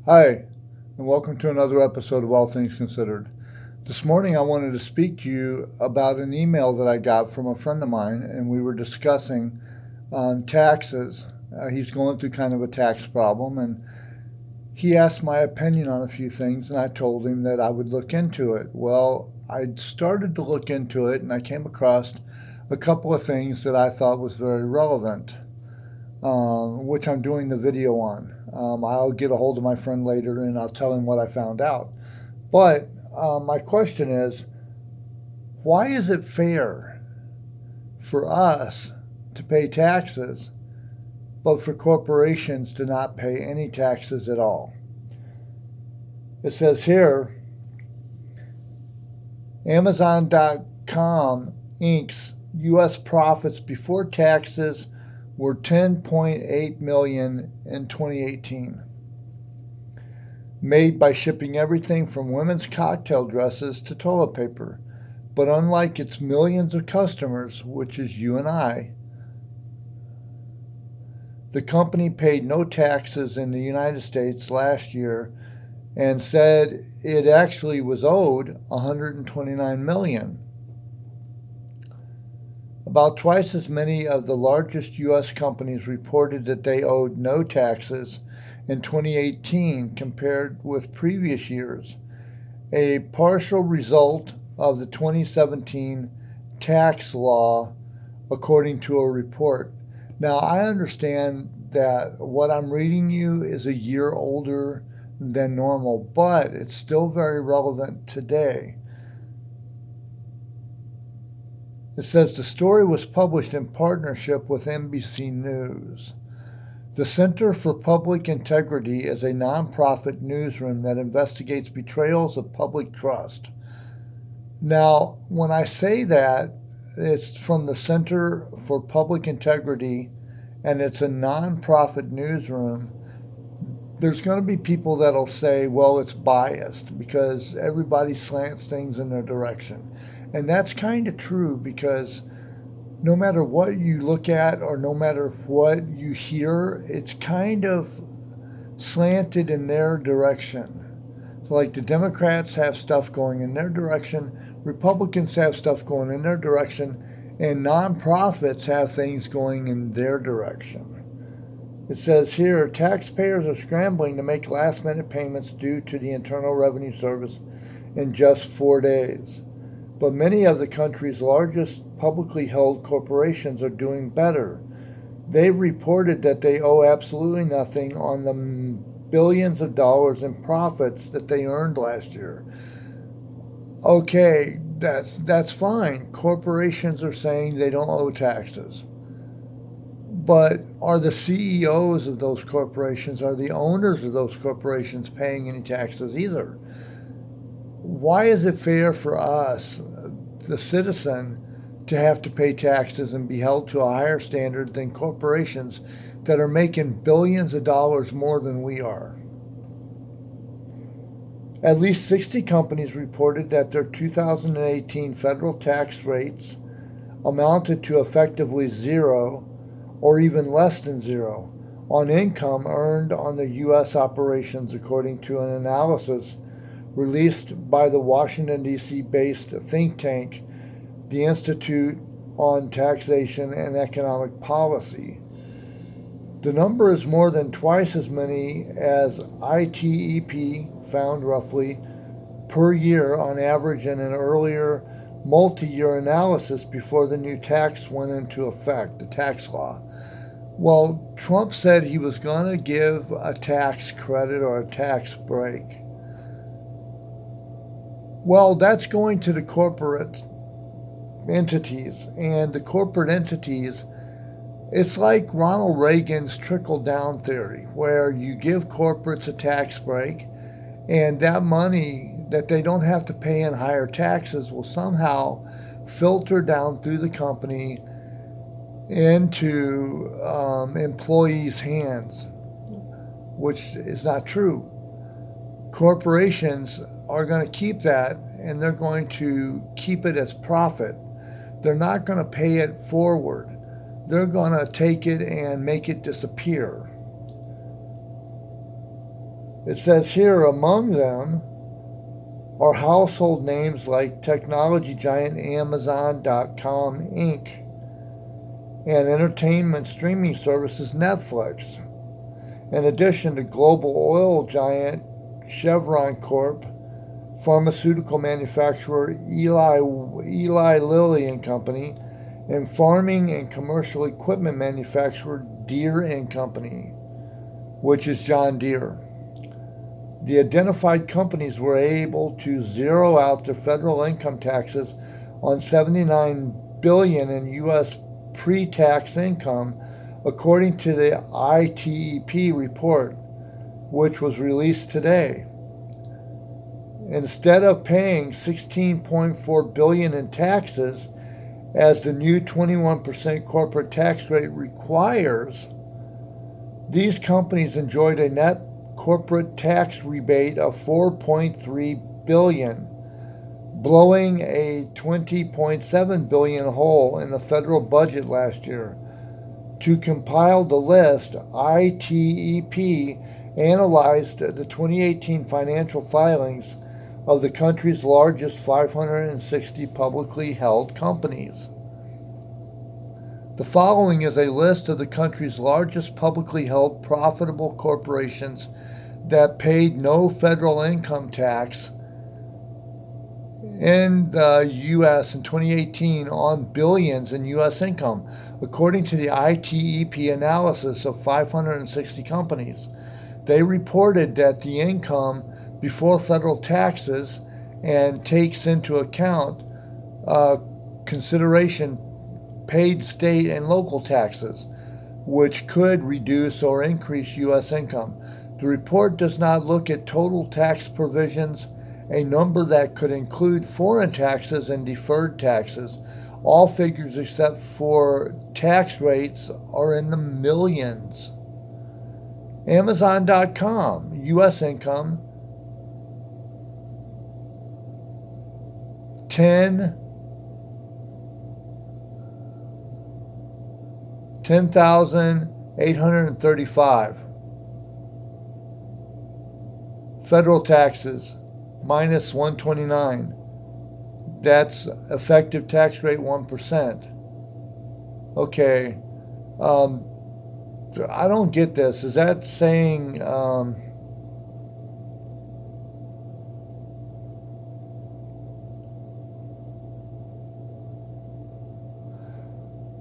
Hi, and welcome to another episode of All Things Considered. This morning, I wanted to speak to you about an email that I got from a friend of mine, and we were discussing taxes. He's going through kind of a tax problem, and he asked my opinion on a few things, and I told him that I would look into it. Well, I started to look into it, and I came across a couple of things that I thought was very relevant, which I'm doing the video on. I'll get a hold of my friend later and I'll tell him what I found out. But my question is, why is it fair for us to pay taxes, but for corporations to not pay any taxes at all? It says here, Amazon.com Inc.'s U.S. profits before taxes were 10.8 million in 2018, made by shipping everything from women's cocktail dresses to toilet paper. But unlike its millions of customers, which is you and I, the company paid no taxes in the United States last year and said it actually was owed 129 million. About twice as many of the largest U.S. companies reported that they owed no taxes in 2018 compared with previous years, a partial result of the 2017 tax law, according to a report. Now, I understand that what I'm reading you is a year older than normal, but it's still very relevant today. It says the story was published in partnership with NBC News. The Center for Public Integrity is a nonprofit newsroom that investigates betrayals of public trust. Now, when I say that, it's from the Center for Public Integrity and it's a nonprofit newsroom. There's going to be people that'll say, well, it's biased because everybody slants things in their direction. And that's kind of true because no matter what you look at or no matter what you hear, it's kind of slanted in their direction. So, like the Democrats have stuff going in their direction, Republicans have stuff going in their direction, and nonprofits have things going in their direction. It says here taxpayers are scrambling to make last minute payments due to the Internal Revenue Service in just 4 days. But many of the country's largest publicly held corporations are doing better. They reported that they owe absolutely nothing on the billions of dollars in profits that they earned last year. Okay, that's fine. Corporations are saying they don't owe taxes. But are the CEOs of those corporations, are the owners of those corporations paying any taxes either? Why is it fair for us, the citizen, to have to pay taxes and be held to a higher standard than corporations that are making billions of dollars more than we are? At least 60 companies reported that their 2018 federal tax rates amounted to effectively zero or even less than zero on income earned on the U.S. operations, according to an analysis released by the Washington, D.C. based think tank, the Institute on Taxation and Economic Policy. The number is more than twice as many as ITEP found roughly per year on average in an earlier multi-year analysis before the new tax went into effect, the tax law. Well, Trump said he was going to give a tax credit or a tax break. Well, that's going to the corporate entities, and the corporate entities, it's like Ronald Reagan's trickle down theory, where you give corporates a tax break, and that money that they don't have to pay in higher taxes will somehow filter down through the company into employees' hands, which is not true. Corporations are going to keep that and they're going to keep it as profit. They're not going to pay it forward. They're going to take it and make it disappear. It says here, among them are household names like technology giant Amazon.com Inc. and entertainment streaming services Netflix, in addition to global oil giant Chevron Corp, pharmaceutical manufacturer Eli Lilly and Company, and farming and commercial equipment manufacturer Deere and Company, which is John Deere. The identified companies were able to zero out their federal income taxes on $79 billion in U.S. pre-tax income, according to the ITEP report, which was released today. Instead of paying $16.4 billion in taxes, as the new 21% corporate tax rate requires, these companies enjoyed a net corporate tax rebate of $4.3 billion, blowing a $20.7 billion hole in the federal budget last year. To compile the list, ITEP analyzed the 2018 financial filings of the country's largest 560 publicly held companies. The following is a list of the country's largest publicly held profitable corporations that paid no federal income tax in the U.S. in 2018 on billions in U.S. income, according to the ITEP analysis of 560 companies. They reported that the income before federal taxes and takes into account consideration paid state and local taxes, which could reduce or increase U.S. income. The report does not look at total tax provisions, a number that could include foreign taxes and deferred taxes. All figures except for tax rates are in the millions. Amazon.com, U.S. income, $10,835. Federal taxes, minus 129. That's effective tax rate 1%. Okay. I don't get this. Is that saying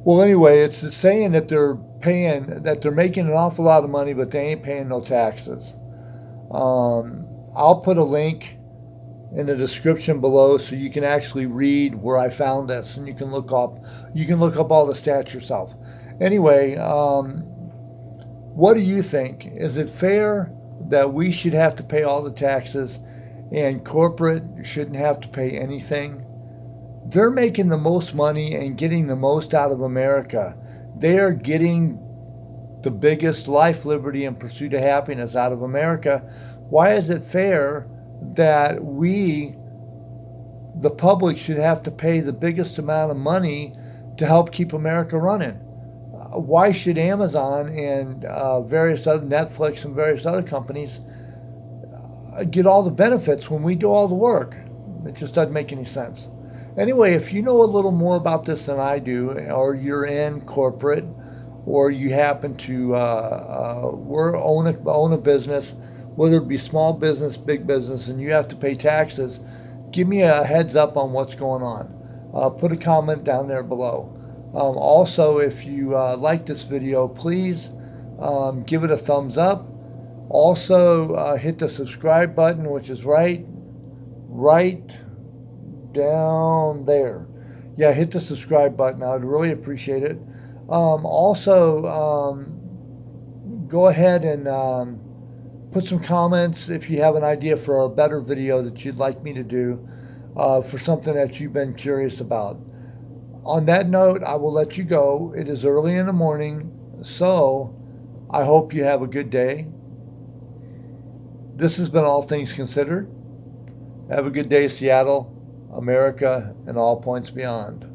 well, anyway, it's saying that they're making an awful lot of money, but they ain't paying no taxes. I'll put a link in the description below so you can actually read where I found this, and you can look up all the stats yourself. Anyway, what do you think? Is it fair that we should have to pay all the taxes and corporate shouldn't have to pay anything? They're making the most money and getting the most out of America. They are getting the biggest life, liberty, and pursuit of happiness out of America. Why is it fair that we, the public, should have to pay the biggest amount of money to help keep America running? Why should Amazon and various other Netflix and various other companies get all the benefits when we do all the work? It just doesn't make any sense. Anyway, if you know a little more about this than I do, or you're in corporate, or you happen to own a business, whether it be small business, big business, and you have to pay taxes, give me a heads up on what's going on. Put a comment down there below. Also, if you like this video, please give it a thumbs up. Also, hit the subscribe button, which is right down there. Yeah, hit the subscribe button. I would really appreciate it. Also, go ahead and put some comments if you have an idea for a better video that you'd like me to do for something that you've been curious about. On that note, I will let you go. It is early in the morning, so I hope you have a good day. This has been All Things Considered. Have a good day, Seattle, America, and all points beyond.